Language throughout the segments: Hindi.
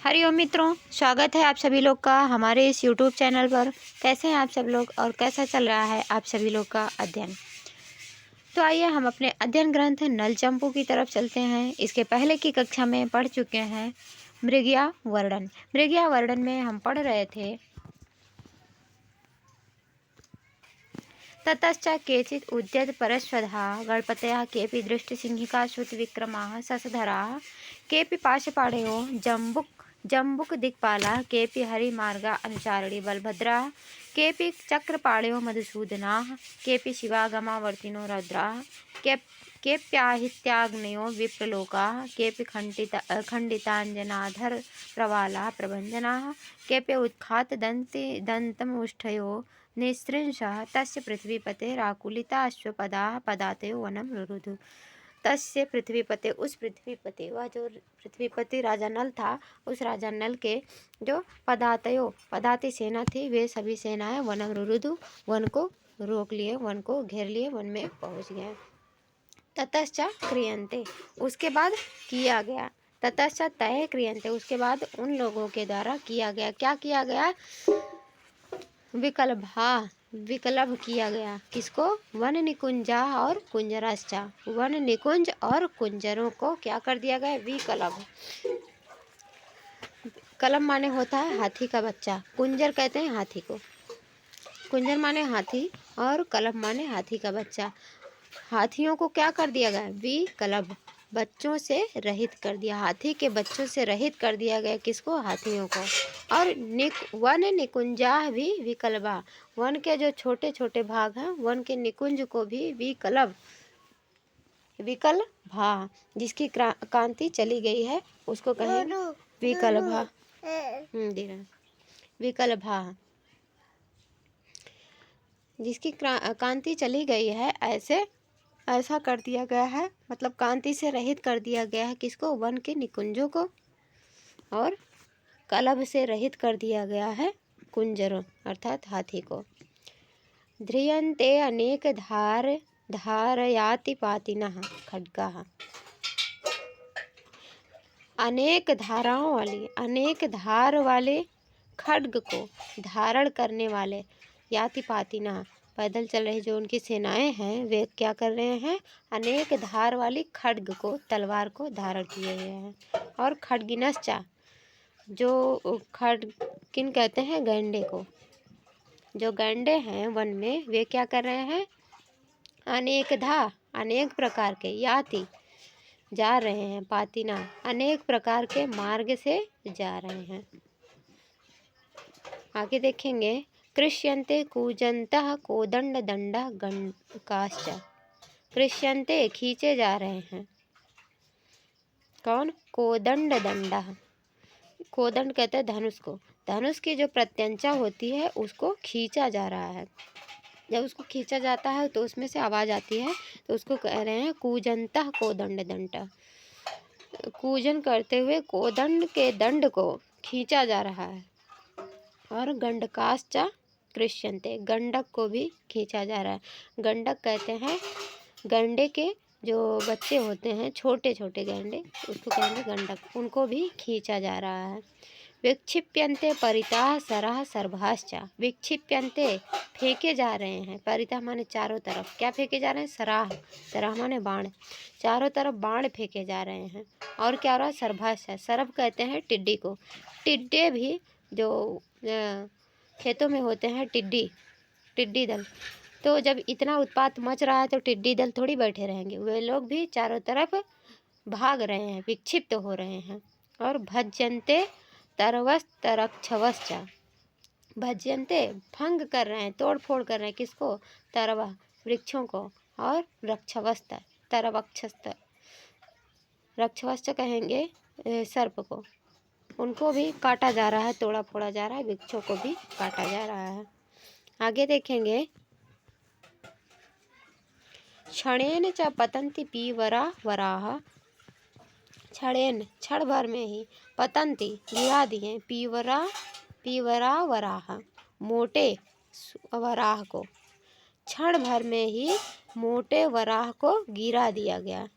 हरिओम मित्रों, स्वागत है आप सभी लोग का हमारे इस YouTube चैनल पर। कैसे हैं आप सब लोग और कैसा चल रहा है आप सभी लोग का अध्ययन। तो आइए हम अपने अध्ययन ग्रंथ नल चंपू की तरफ चलते हैं। इसके पहले की कक्षा में पढ़ चुके हैं मृगया वर्णन। मृगया वर्णन में हम पढ़ रहे थे ततश्च केचित् उद्यत परश्वधा गणपतयः केपि दृष्टिसिंहिका श्रुतविक्रमाः शशधराः केपि पाशपाणयो जम्बुक दिक्पालाः केपि हरिमार्गा अनुचारिणी बलभद्राः केपि चक्रपाणयो मधुसूदनाः केपि शिवागमावर्तिनो रौद्राः केप्याहित्याग्नयो विप्रलोकाः केपि खण्डिताञ्जनाधर प्रवालाः प्रभञ्जनाः केपि उत्खातदन्तमुष्ठयो निःसृंशः तस्य पृथ्वीपतेराकुलिताश्वपदाः पदातयो वनं रुरुधु। तस्य पृथ्वीपते, उस पृथ्वीपति, वह जो पृथ्वीपति राजा नल था, उस राजा नल के जो पदाती सेना थी, वे सभी सेनाएं वनम रुरुधु, वन को रोक लिए, वन को घेर लिए, वन में पहुंच गए। ततश्चा क्रियन्ते, उसके बाद किया गया। ततश्चा तय क्रियन्ते, उसके बाद उन लोगों के द्वारा किया गया। क्या किया गया? विकल्भ किया गया। किसको? वन निकुंजा और कुंजराश्चा, वन निकुंज और कुंजरों को क्या कर दिया गया? विकल्भ। कलम माने होता है हाथी का बच्चा, कुंजर कहते हैं हाथी को। कुंजर माने हाथी और कलम माने हाथी का बच्चा। हाथियों को क्या कर दिया गया? विकल्भ, बच्चों से रहित कर दिया। हाथी के बच्चों से रहित कर दिया गया। किसको? हाथियों को। और वन निकुंजा भी विकल्भा, वन के जो छोटे छोटे भाग हैं, वन के निकुंज को भी विकल्भा, जिसकी कांति चली गई है उसको कहेंगे विकल्भा। विकल्भा, जिसकी कांति चली गई है, ऐसा कर दिया गया है, मतलब कांति से रहित कर दिया गया है। किसको? वन के निकुंजों को। और कलभ से रहित कर दिया गया है कुंजरों अर्थात हाथी को। ध्रियन्ते अनेक धारयाति पातिनः खड्गाः, अनेक धाराओं वाली, अनेक धार वाले खड्ग को धारण करने वाले, याति पातिना, पैदल चल रही जो उनकी सेनाएं हैं, वे क्या कर रहे हैं? अनेक धार वाली खड्ग को, तलवार को धारण किए हुए हैं। और खड्गिनश्चा, जो खड्गिन कहते हैं गैंडे को, जो गैंडे हैं वन में, वे क्या कर रहे हैं? अनेक प्रकार के, याति जा रहे हैं, पातिना अनेक प्रकार के मार्ग से जा रहे हैं। आगे देखेंगे, कृष्यन्ते कूजन्तः कोदंड दंड गंडकाश्च, कृष्यन्ते खींचे जा रहे हैं। कौन? कोदंड दंड, कोदंड कहते हैं धनुष को, धनुष की जो प्रत्यंचा होती है उसको खींचा जा रहा है। जब उसको खींचा जाता है तो उसमें से आवाज आती है, तो उसको कह रहे हैं कूजन्तः कोदंड दंड, कूजन करते हुए कोदंड के दंड को खींचा जा रहा है। और गंडकाश्चा कृष्यन्ते, गंडक को भी खींचा जा रहा है। गंडक कहते हैं गंडे के जो बच्चे होते हैं, छोटे छोटे गैंडे, उसको कहेंगे गंडक, उनको भी खींचा जा रहा है। विक्षिप्यन्ते परितः सरः सर्भाश्चा, विक्षिप्यन्ते फेंके जा रहे हैं, परितः माने चारों तरफ, क्या फेंके जा रहे हैं? सरह माने बाण, चारों तरफ बाण फेंके जा रहे हैं। और क्या हो रहा है? सर्भाश्चा, सर्भ कहते हैं टिड्डी को, टिड्डे भी जो खेतों में होते हैं, टिड्डी दल, तो जब इतना उत्पात मच रहा है तो टिड्डी दल थोड़ी बैठे रहेंगे, वे लोग भी चारों तरफ भाग रहे हैं, विक्षिप्त हो रहे हैं। और भज्यन्ते तरवस्तरक्षवश्च, भज्यन्ते भंग कर रहे हैं, तोड़ फोड़ कर रहे हैं। किसको? तरवा, वृक्षों को। और रक्षवस्त, तरवक्षस्त, रक्षवस्त कहेंगे सर्प को, उनको भी काटा जा रहा है, तोड़ा फोड़ा जा रहा है, वृक्षों को भी काटा जा रहा है। आगे देखेंगे, क्षणेन च पतन्ति पीवरा वराह, क्षणेन, क्षण भर में ही, पतन्ति गिरा दिए, पीवरा वराह, मोटे वराह को, क्षण भर में ही मोटे वराह को गिरा दिया गया।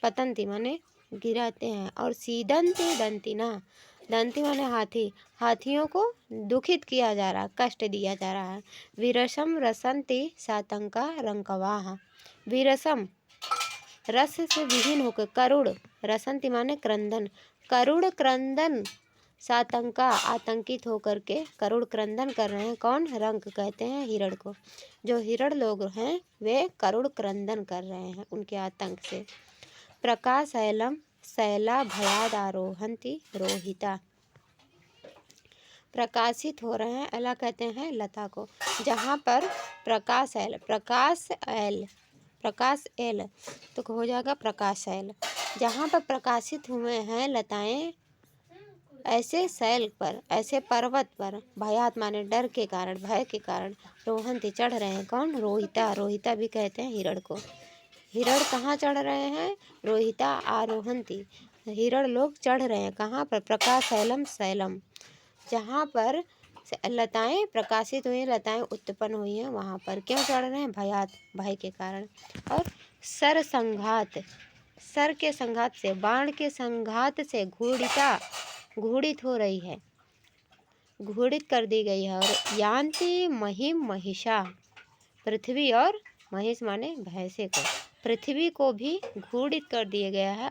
पतन्ति माने गिराते हैं। और सीदन्ति दंतिना, दंती माने हाथी, हाथियों को दुखित किया जा रहा, कष्ट दिया जा रहा है। विरसम रसंती सातंका रंकवाहा, विरसम रस से विहीन होकर, करुण रसंती माने क्रंदन, करुण क्रंदन सातंका आतंकित होकर के करुण क्रंदन कर रहे हैं। कौन? रंक कहते हैं हिरण को। जो हिरण लोग हैं वे करुण क्रंदन कर रहे हैं उनके आतंक से। प्रकाश शैलम शैला भयाद आरोहंती रोहिता, प्रकाशित हो रहे हैं, अला कहते हैं लता को। जहाँ पर प्रकाश एल, प्रकाश एल तो हो जाएगा प्रकाश शैल। जहाँ पर प्रकाशित हुए हैं लताएं, ऐसे शैल पर, ऐसे पर्वत पर, भयात माने डर के कारण, भय के कारण, रोहंती चढ़ रहे हैं। कौन? रोहिता, रोहिता भी कहते हैं हिरण को। हिरण कहाँ चढ़ रहे हैं? रोहिता आरोहंती, हिरण लोग चढ़ रहे हैं कहाँ पर? प्रकाश शैलम शैलम, जहाँ पर लताएं प्रकाशित हुई, लताएं उत्पन्न हुई हैं वहाँ पर। क्यों चढ़ रहे हैं? भयात, भय के कारण। और सर संघात, सर के संघात से, बाण के संघात से घूर्णिता, घूर्णित हो रही है, घूर्णित कर दी गई है। और यान्ति महिम महिषा, पृथ्वी और महिष माने भैंसे को, पृथ्वी को भी घूर्णित कर दिया गया है,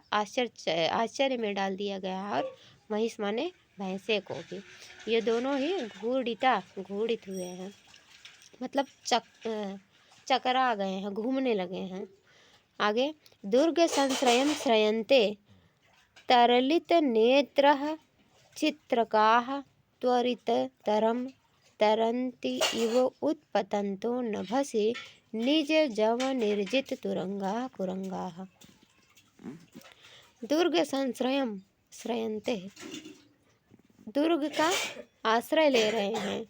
आश्चर्य में डाल दिया गया है। और महिष माने भैंसे को भी, ये दोनों ही घूर्णिता, घूर्णित हुए हैं, मतलब चकरा गए हैं, घूमने लगे हैं। आगे, दुर्ग संश्रयम श्रयन्ते तरलित नेत्रः चित्रकाः त्वरिततरं तरन्ति इव उत्पतन्तो नभसि निज जव निर्जित तुरंगा कुरंगाः। दुर्ग संश्रयम श्रयन्ते, दुर्ग का आश्रय ले रहे हैं,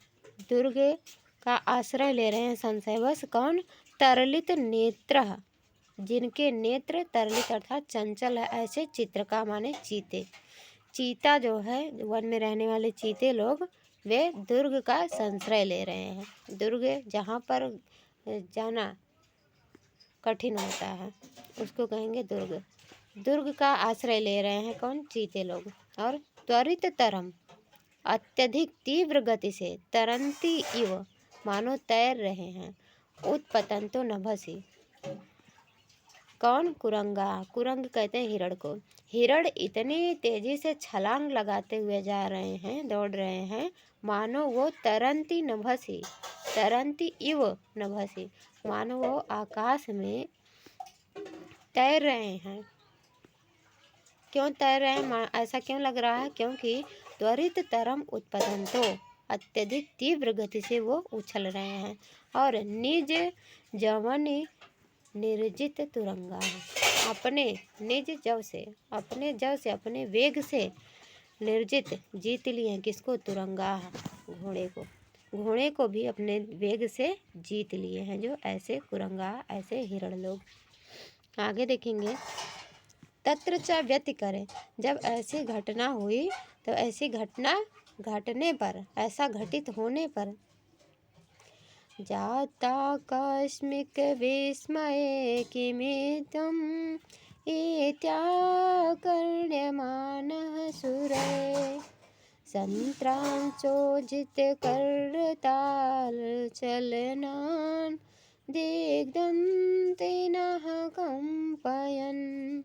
दुर्ग का आश्रय ले रहे हैं संशयवश। कौन? तरलित नेत्र, जिनके नेत्र तरलित अर्थात चंचल है, ऐसे चित्रका माने चीते, चीता जो है वन में रहने वाले चीते लोग, वे दुर्ग का संश्रय ले रहे हैं। दुर्ग जहाँ पर जाना कठिन होता है उसको कहेंगे दुर्ग। दुर्ग का आश्रय ले रहे हैं कौन? चीते लोग। और त्वरित तरम, अत्यधिक तीव्र गति से, तरंती इव मानो तैर रहे हैं, उत्पतंतो नभसी, कौन? कुरंगा, कुरंग कहते हैं हिरण को। हिरण इतनी तेजी से छलांग लगाते हुए जा रहे हैं, दौड़ रहे हैं, मानो वो तरंती नभसी, तरंती इव नभसी, मानो वो आकाश में तैर रहे हैं। क्यों तैर रहे हैं? ऐसा क्यों लग रहा है? क्योंकि त्वरित तरम उत्पतंतो, अत्यधिक तीव्र गति से वो उछल रहे हैं। और निज जवनि निर्जित तुरंगा, अपने निज जव से, अपने जव से, अपने वेग से निर्जित जीत लिए हैं। किसको? तुरंगा, घोड़े को, घोड़े को भी अपने वेग से जीत लिए हैं जो ऐसे कुरंगा, ऐसे हिरण लोग। आगे देखेंगे, तत्र च व्यतिकरे, जब ऐसी घटना हुई तो ऐसी घटना घटने पर, ऐसा घटित होने पर, जाता कस्मिक विस्मये किमिदम् इत्याकर्ण्यमानः सुरैः सन्त्रांसोजितकरतालचलनान् दिग्दन्तिनः कम्पयन्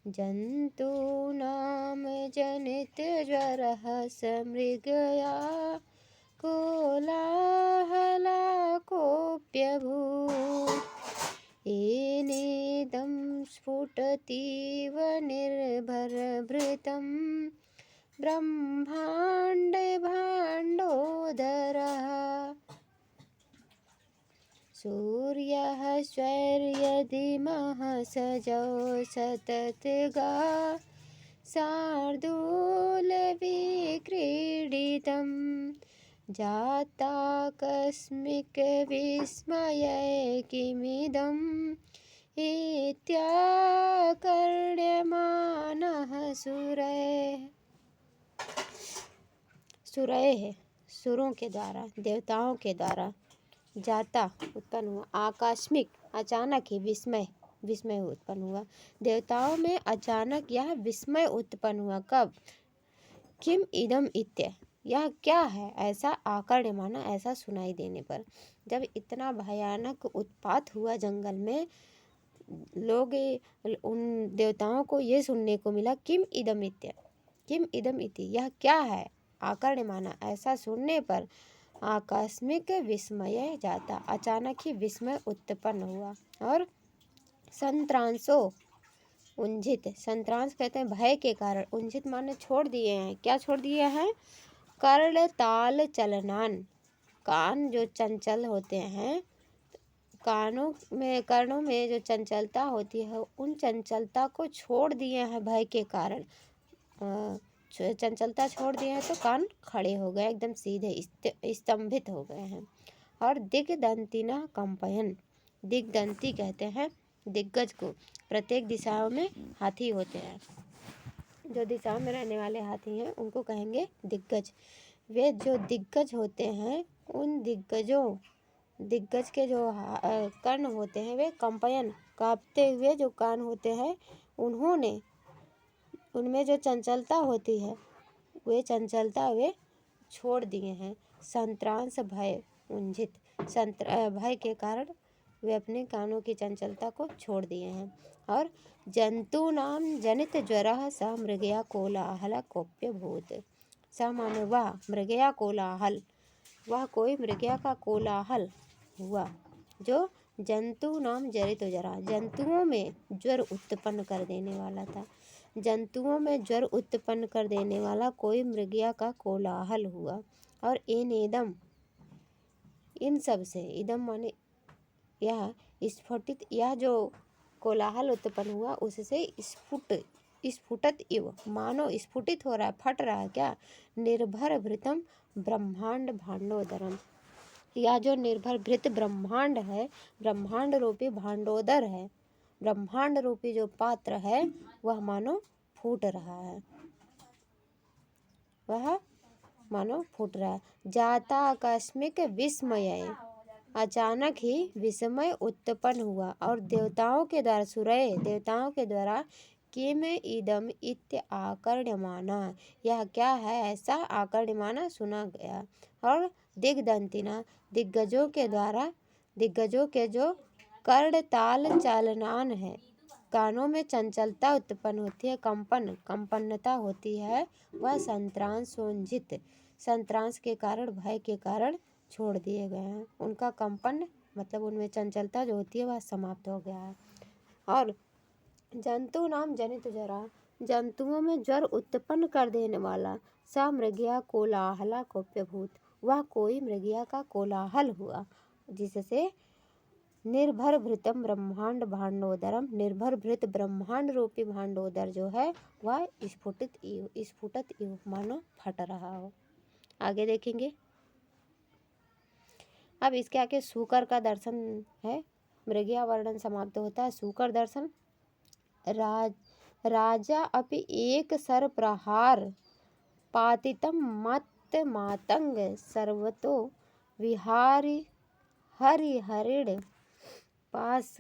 जन्तूनां जनितज्वरः समृगया कोलाहलाकोऽप्यभूत् येनेदं स्फुटतीव निर्भरभृतं ब्रह्माण्डे भाण्डोदरः सूर्यः स्वैर्यदिमः सजौ सततगा शार्दूलविक्रीडितं जाताकस्मिक विस्मये किमिदम् इत्याकर्ण्यमानः सुरैः, सुरैः सुरों के द्वारा, देवताओं के द्वारा, जाता उत्पन्न हुआ, आकस्मिक अचानक ही, विस्मय विस्मय उत्पन्न हुआ, देवताओं में अचानक यह विस्मय उत्पन्न हुआ। कब? किम इदम इत्य, यह क्या है ऐसा आकर्ण्यमाना, ऐसा सुनाई देने पर। जब इतना भयानक उत्पात हुआ जंगल में, लोग उन देवताओं को ये सुनने को मिला, किम इदम इत्य, किम इदम इति, यह क्या है आकर्ण्यमाना, ऐसा सुनने पर आकस्मिक विस्मय जाता, अचानक ही विस्मय उत्पन्न हुआ। और संत्रांसो उंझित, संत्रांस कहते हैं भय के कारण, उंझित माने छोड़ दिए हैं, क्या छोड़ दिए हैं, कर्ण ताल चलनान, कान जो चंचल होते हैं, कर्णों में जो चंचलता होती है, उन चंचलता को छोड़ दिए हैं भय के कारण। चंचलता छोड़ दिए हैं तो कान खड़े हो गए, एकदम सीधे स्तंभित हो गए हैं। और दिग्दंतिना कंपयन, दिग्दंती कहते हैं दिग्गज को, प्रत्येक दिशाओं में हाथी होते हैं, जो दिशाओं में रहने वाले हाथी हैं उनको कहेंगे दिग्गज। वे जो दिग्गज होते हैं, उन दिग्गज के जो कर्ण होते हैं, वे कंपयन, कांपते हुए जो कान होते हैं, उन्होंने, उनमें जो चंचलता होती है, वे चंचलता वे छोड़ दिए हैं। संत्रांस भय उंझित, भय के कारण वे अपने कानों की चंचलता को छोड़ दिए हैं। और जंतु नाम जनित ज्वर स मृगया कोलाहल कोप्य भूत, स माने वह, मृगया कोलाहल, वह कोई मृगया का कोलाहल हुआ, जो जंतु नाम जनित ज्वर, जंतुओं में ज्वर उत्पन्न कर देने वाला था, जंतुओं में ज्वर उत्पन्न कर देने वाला कोई मृगया का कोलाहल हुआ। और एनेदम, इन सब से, इदम माने यह स्फुटित, यह जो कोलाहल उत्पन्न हुआ उससे स्फुटत इव, मानो स्फुटित हो रहा है, फट रहा है क्या, निर्भर भृतम ब्रह्मांड भांडोदरम, यह जो निर्भर भृत ब्रह्मांड है, ब्रह्मांड रूपी भांडोदर है, ब्रह्मांड रूपी जो पात्र है, वह मानो फूट रहा है, वह मानो फूट रहा है। जाता आकस्मिक विस्मय, अचानक ही विस्मय उत्पन्न हुआ। और देवताओं के द्वारा, सुरय देवताओं के द्वारा, किम इदम इत्य आकर्ण्यमाना, यह क्या है ऐसा आकर्ण्यमाना सुना गया। और दिग्दंतिना, दिग्गजों के द्वारा, दिग्गजों के जो कर्ण ताल चालनान है, कानों में चंचलता उत्पन्न होती है, कंपन्नता होती है, वह संत्रांसोंझित, संत्रांस के कारण, भय के कारण छोड़ दिए गए हैं, उनका कंपन मतलब उनमें चंचलता जो होती है वह समाप्त हो गया है। और जंतु नाम जनित जरा, जंतुओं में ज्वर उत्पन्न कर देने वाला, स मृगया कोलाहला कोप्यभूत, वह कोई मृगया का कोलाहल हुआ, जिससे निर्भर भृतम ब्रह्मांड भांडोदरम, निर्भर भृत ब्रह्मांड रूपी भांडोदर जो है वह स्फुटत इव मानो फट रहा हो। आगे देखेंगे। अब इसके आगे सूकर का दर्शन है, मृगया वर्णन समाप्त होता है। सूकर दर्शन, राजा अपि एक सर प्रहार पातितम मत मातंग सर्वतो विहारी हरिहरिण पास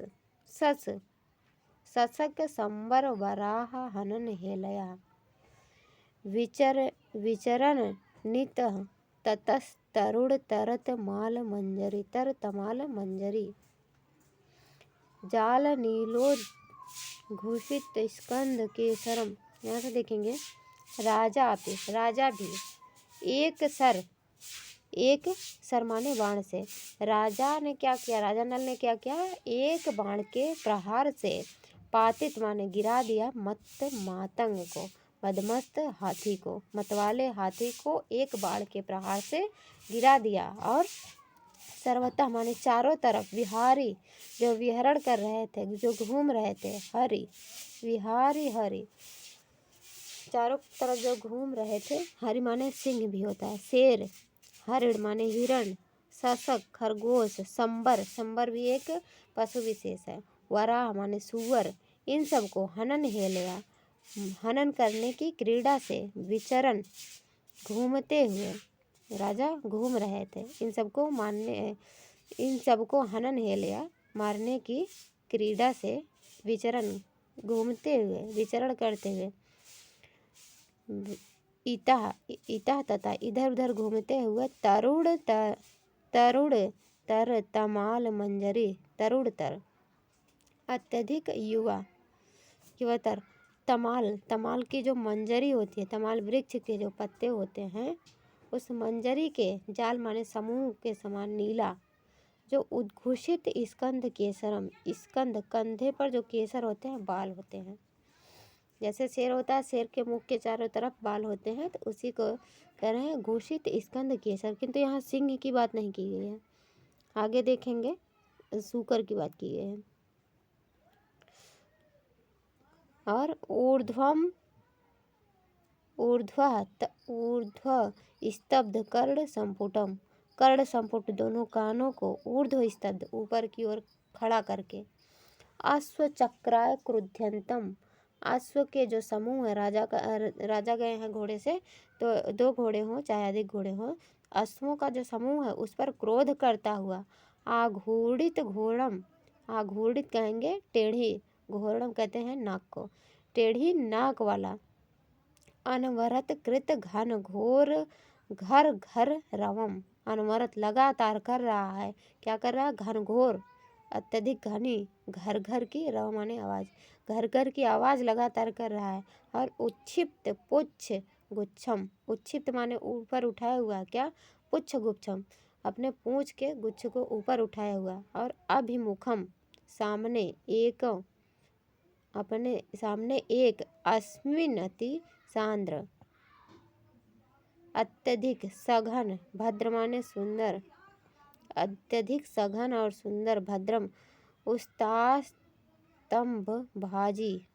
ससक संबर वराह हनन हेलया विचरण नित ततस्तरुण तरत माल मंजरी, तर तमाल मंजरी, जाल नीलो घूषित स्कंद केसरम। यहाँ से देखेंगे, राजा भी, एक सर माने बाण से, राजा ने क्या किया, राजा नल ने क्या किया, एक बाण के प्रहार से, पातित माने गिरा दिया, मत मातंग को, मदमस्त हाथी को, मतवाले हाथी को एक बाण के प्रहार से गिरा दिया। और सर्वतः माने चारों तरफ, विहारी जो विहरण कर रहे थे, जो घूम रहे थे, हरि विहारी हरि, चारों तरफ जो घूम रहे थे, हरि माने सिंह भी होता है, शेर, हरिण माने हिरण, ससक खरगोश, संबर भी एक पशु विशेष है, वराह माने सुअर, इन सबको हनन हेलया, हनन करने की क्रीड़ा से, विचरण घूमते हुए, राजा घूम रहे थे, इन सबको हनन हेलया मारने की क्रीड़ा से, विचरण घूमते हुए, विचरण करते हुए, इतः इतः तथा इधर उधर घूमते हुए तरुण तर तमाल मंजरी तरुण तर अत्यधिक युवातर तमाल की जो मंजरी होती है, तमाल वृक्ष के जो पत्ते होते हैं, उस मंजरी के जाल माने समूह के समान नीला, जो उद्घोषित स्कंद केसरम, स्कंद कंधे पर जो केसर होते हैं, बाल होते हैं। जैसे शेर होता है, शेर के मुख के चारों तरफ बाल होते हैं, तो उसी को कह रहे हैं घोषित स्कंद केसर। किंतु यहाँ सिंह की बात नहीं की गई है, आगे देखेंगे सूकर की बात की गई है। और ऊर्ध्व स्तब्ध कर्ण संपुट दोनों कानों को ऊर्ध्व स्तब्ध ऊपर की ओर खड़ा करके, अश्व चक्राय क्रुध्यंतम, अश्व के जो समूह है, राजा गए हैं घोड़े से, तो 2 घोड़े हों चाहे अधिक घोड़े हों, अश्वों का जो समूह है उस पर क्रोध करता हुआ, आघूर्णित घोड़म, आघूर्णित कहेंगे टेढ़ी, घोड़म कहते हैं नाक को, टेढ़ी नाक वाला, अनवरत कृत घन घोर घर घर रवम, अनवरत लगातार कर रहा है, क्या कर रहा है, घन घोर अत्यधिक घनी, घर घर की रव माने आवाज, घर घर की आवाज लगातार कर रहा है। और उच्छिप्त पुच्छ गुच्छम, उच्छिप्त माने ऊपर उठाया हुआ, क्या, पुच्छ गुच्छम, अपने पूंछ के गुच्छ को ऊपर उठाया हुआ। और अभिमुखम सामने एक, अपने सामने एक, अस्मिन अति सांद्र, अत्यधिक सघन, भद्र माने सुंदर, अत्यधिक सघन और सुंदर, भद्रम उस्तास्तंभ भाजी,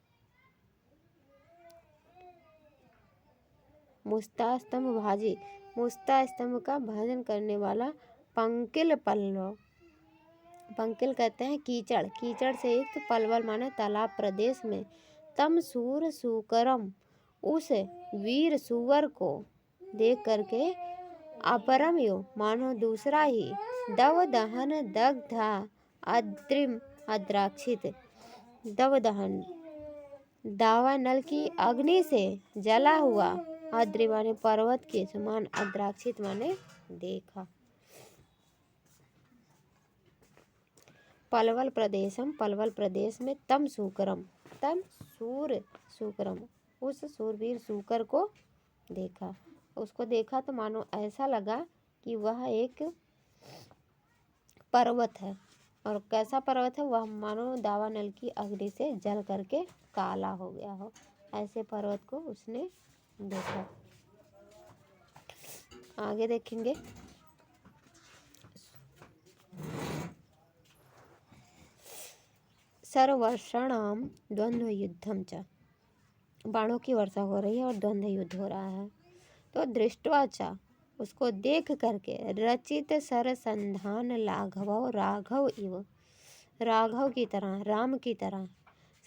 मुस्तास्तंभ भाजी, मुस्ता स्तंभ का भजन करने वाला, पंकिल पल्लव, पंकिल कहते हैं कीचड़, कीचड़ से युक्त, पलवल माने तालाब प्रदेश में, तम सूर सुकरम, उस वीर सुवर को देख करके, अपरम यो मानो दूसरा ही, दव दहन दग्धा अद्रिम अद्राक्षित, दव दहन दावानल की अग्नि से जला हुआ, अद्रि माने पर्वत के समान, अद्राक्षित माने देखा। पलवल प्रदेशम, पलवल प्रदेश में, तम सूकरम, तम सूर सूकरम, उस सूरवीर सूकर को देखा, उसको देखा तो मानो ऐसा लगा कि वह एक पर्वत है। और कैसा पर्वत है वह, मानो दावानल की अग्नि से जल करके काला हो गया हो, ऐसे पर्वत को उसने देखा। आगे देखेंगे, सर्ववर्षाणाम द्वंद्व युद्धम च, बाणों की वर्षा हो रही है और द्वंद्व युद्ध हो रहा है। तो दृष्टवा च, उसको देख करके, रचित सरसंधान लाघव, राघव इव, राघव की तरह, राम की तरह,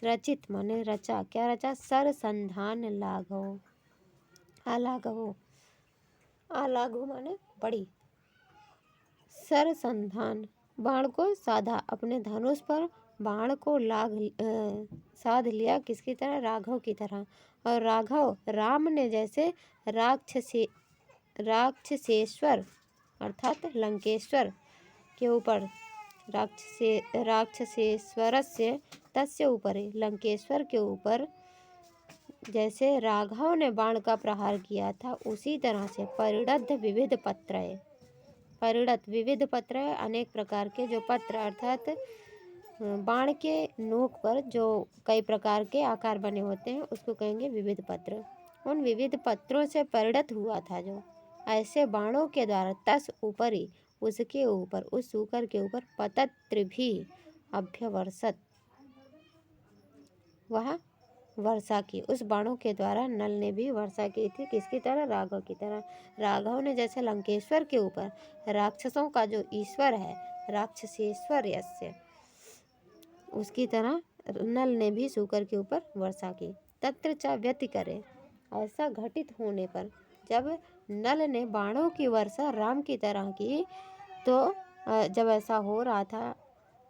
रचित माने रचा, क्या रचा, सरसंधान लाघव, अलाघव, अलाघव माने बड़ी, सरसंधान बाण को साधा, अपने धनुष पर बाण को साध लिया, किसकी तरह, राघव की तरह। और राघव राम ने जैसे राक्षसेश्वर अर्थात लंकेश्वर के ऊपर, राक्षसेश्वरस्य तस्य ऊपरि, लंकेश्वर के ऊपर जैसे राघव ने बाण का प्रहार किया था, उसी तरह से परिणत विविध पत्र, परिणत विविध पत्र, अनेक प्रकार के जो पत्र, अर्थात बाण के नोक पर जो कई प्रकार के आकार बने होते हैं, उसको कहेंगे विविध पत्र। उन विविध पत्रों से परिणत हुआ था जो, ऐसे बाणों के द्वारा, तस ऊपरी उसके ऊपर, उस सूकर के ऊपर, पतत्र भी अभ्यवर्षत, वह वर्षा की, उस बाणों के द्वारा नल ने भी वर्षा की थी, किसकी तरह, राघव की तरह। राघव ने जैसे लंकेश्वर के ऊपर, राक्षसों का जो ईश्वर है राक्षसेश्वर यस्य, उसकी तरह नल ने भी सूकर के ऊपर वर्षा की। तत्र च व्यति करे, ऐसा घटित होने पर, जब नल ने बाणों की वर्षा राम की तरह की, तो जब ऐसा हो रहा था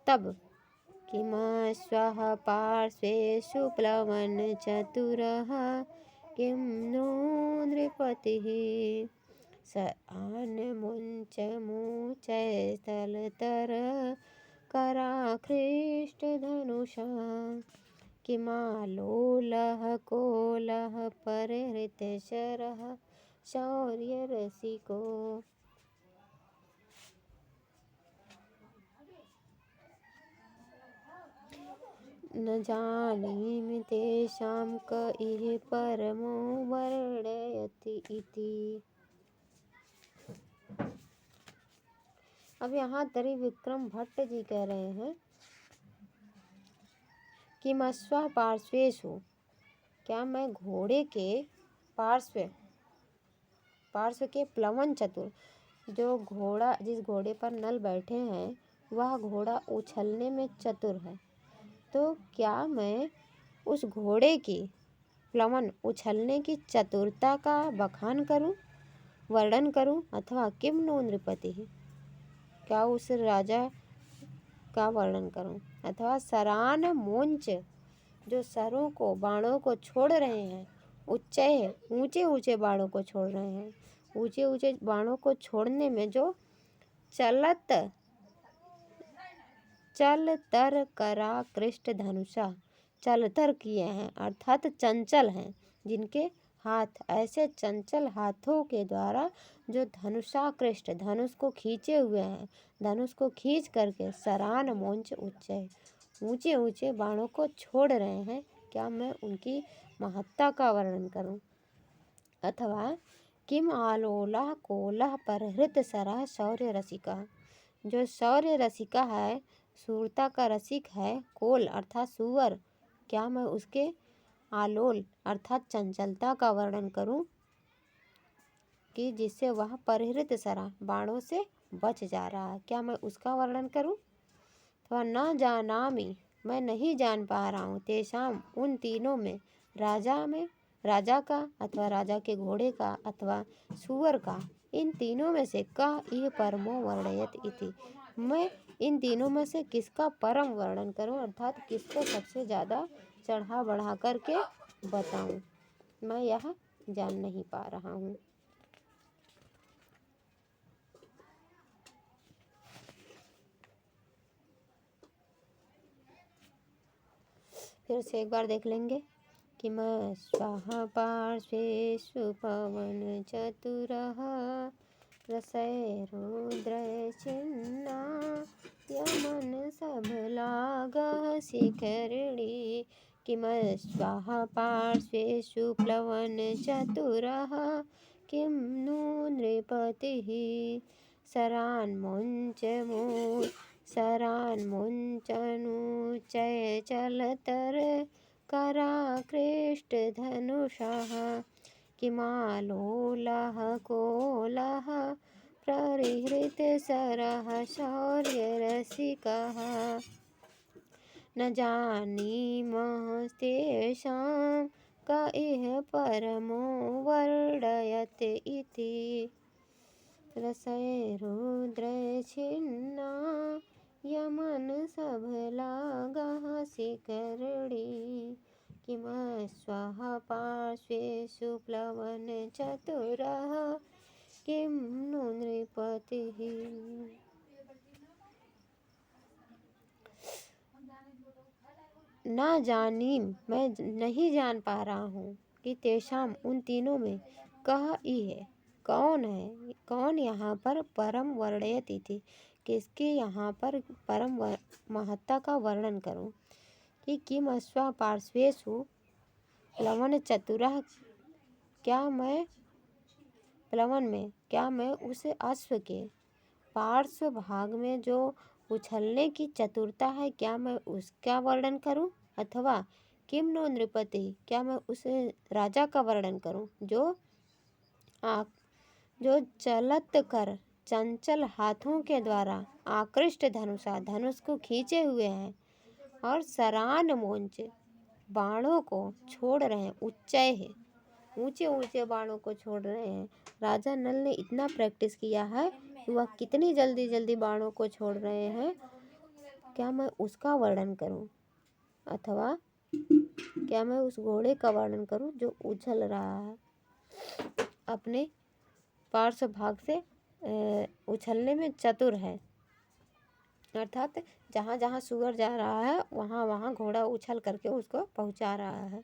तब, किम स्वः पार्श्वेषु प्लवन चतुरः किं नो नृपतिः सआनमुञ्चमुचैस्तलतर कराकृष्टधनुषा किमालोलः कोलः परिहृतशरः शौर्यरसिको न जानीमि तेषां क इह परमो वर्णयति इति। अब यहाँ त्रिविक्रम भट्ट जी कह रहे हैं कि मस्वा पार्श्वेषु, क्या मैं घोड़े के पार्श्व के प्लवन चतुर, जो घोड़ा जिस घोड़े पर नल बैठे हैं वह घोड़ा उछलने में चतुर है, तो क्या मैं उस घोड़े की प्लवन उछलने की चतुरता का बखान करूं, वर्णन करूं, अथवा किम नो नृपति, क्या उस राजा का वर्णन करूं, अथवा सरान मोंच, जो सरों को बाणों को छोड़ रहे हैं, उच्चय ऊंचे ऊंचे बाणों को छोड़ रहे हैं, ऊंचे ऊंचे बाणों को छोड़ने में जो चलतर करा कृष्ट धनुषा, चलतर किए हैं अर्थात चंचल हैं, जिनके हाथ ऐसे चंचल हाथों के द्वारा जो धनुषाकृष्ट धनुष को खींचे हुए हैं, धनुष को खींच करके सरान मोंच उच्चय ऊंचे ऊंचे बाणों को छोड़ रहे हैं, क्या मैं उनकी महत्ता का वर्णन करूं, अथवा किम आलोला कोला परहृत सरा शौर्य रसिका, जो शौर्य रसिका है, सूरता का रसिक है, कोल अर्थात सुअर, क्या मैं उसके आलोल अर्थात चंचलता का वर्णन करूं कि जिससे वह परिहृत सरा बाणों से बच जा रहा है, क्या मैं उसका वर्णन करूं, अथवा न जानामि, मैं नहीं जान पा रहा हूँ, तेषाम उन तीनों में राजा का अथवा राजा के घोड़े का अथवा सुअर का, इन तीनों में से का इह परमो वर्णयत इति, मैं इन तीनों में से किसका परम वर्णन करूं, अर्थात किसको सबसे ज़्यादा चढ़ा बढ़ा करके बताऊं, मैं यह जान नहीं पा रहा हूँ। फिर से एक बार देख लेंगे कि मैं स्वाहा पार्श्वेषु पवन चतुरः रसैरुद्रय छिन्ना यमन सबलागः शिखरिणी, किं स्वाहा पार्श्वेषु प्लवन चतुरः किं नु नृपतिः सरान्मुञ्चनुचय चलतर कराकृष्टधनुषः किमालोलः कोलः परिहृतशरः शौर्यरसिकः न जानीमस्तेषां क इह परमो वर्णयत इति रसैरुद्रय छिन्ना यमन सबलागः शिखरिणी, किं स्वाहा पार्श्वेषु प्लवन चतुरः किं नु नृपतिः। ना जानीम, मैं नहीं जान पा रहा हूँ कि तेषाम उन तीनों में कह इह कौन यहाँ पर परम वर्णयत इति, किसके यहाँ पर परम महत्ता का वर्णन करूं, कि किम अश्वा पार्श्वेषु प्लवन चतुरः, क्या मैं प्लवन में, क्या मैं उस अश्व के पार्श्व भाग में जो उछलने की चतुरता है, क्या मैं उसका वर्णन करूं, अथवा किम नो नृपति, क्या मैं उस राजा का वर्णन करूं जो चलत कर चंचल हाथों के द्वारा आकृष्ट धनुष को खींचे हुए हैं, और सरान मोंच बाणों को छोड़ रहे हैं, उच्चय है ऊंचे ऊंचे बाणों को छोड़ रहे हैं। राजा नल ने इतना प्रैक्टिस किया है कि वह कितनी जल्दी जल्दी बाणों को छोड़ रहे हैं, क्या मैं उसका वर्णन करूं, अथवा क्या मैं उस घोड़े का वर्णन करूं जो उछल रहा है, अपने पार्श्व भाग से उछलने में चतुर है। अर्थात जहाँ जहाँ सुअर जा रहा है वहाँ वहाँ घोड़ा उछल करके उसको पहुँचा रहा है।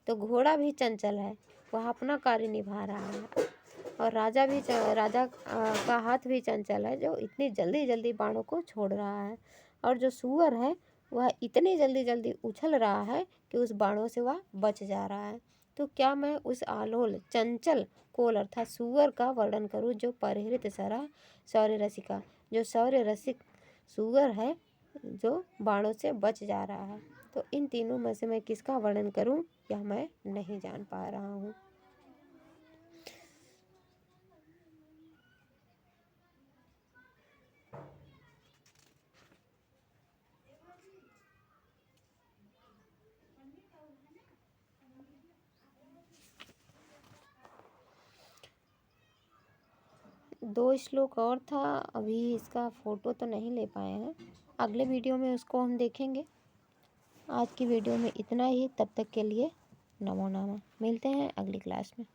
तो घोड़ा भी चंचल है, वह अपना कार्य निभा रहा है। और राजा का हाथ भी चंचल है, जो इतनी जल्दी जल्दी बाणों को छोड़ रहा है। और जो सूअर है वह इतनी जल्दी जल्दी उछल रहा है कि उस बाणों से वह बच जा रहा है। तो क्या मैं उस आलोल चंचल कोल अर्थात सूअर का वर्णन करूं जो परिहृत सरा शौर्य रसिका, जो शौर्य रसिक सूअर है जो बाणों से बच जा रहा है। तो इन तीनों में से मैं किसका वर्णन करूं यह मैं नहीं जान पा रहा हूँ। दो श्लोक और था, अभी इसका फोटो तो नहीं ले पाए हैं, अगले वीडियो में उसको हम देखेंगे। आज की वीडियो में इतना ही, तब तक के लिए नमो नमः। मिलते हैं अगली क्लास में।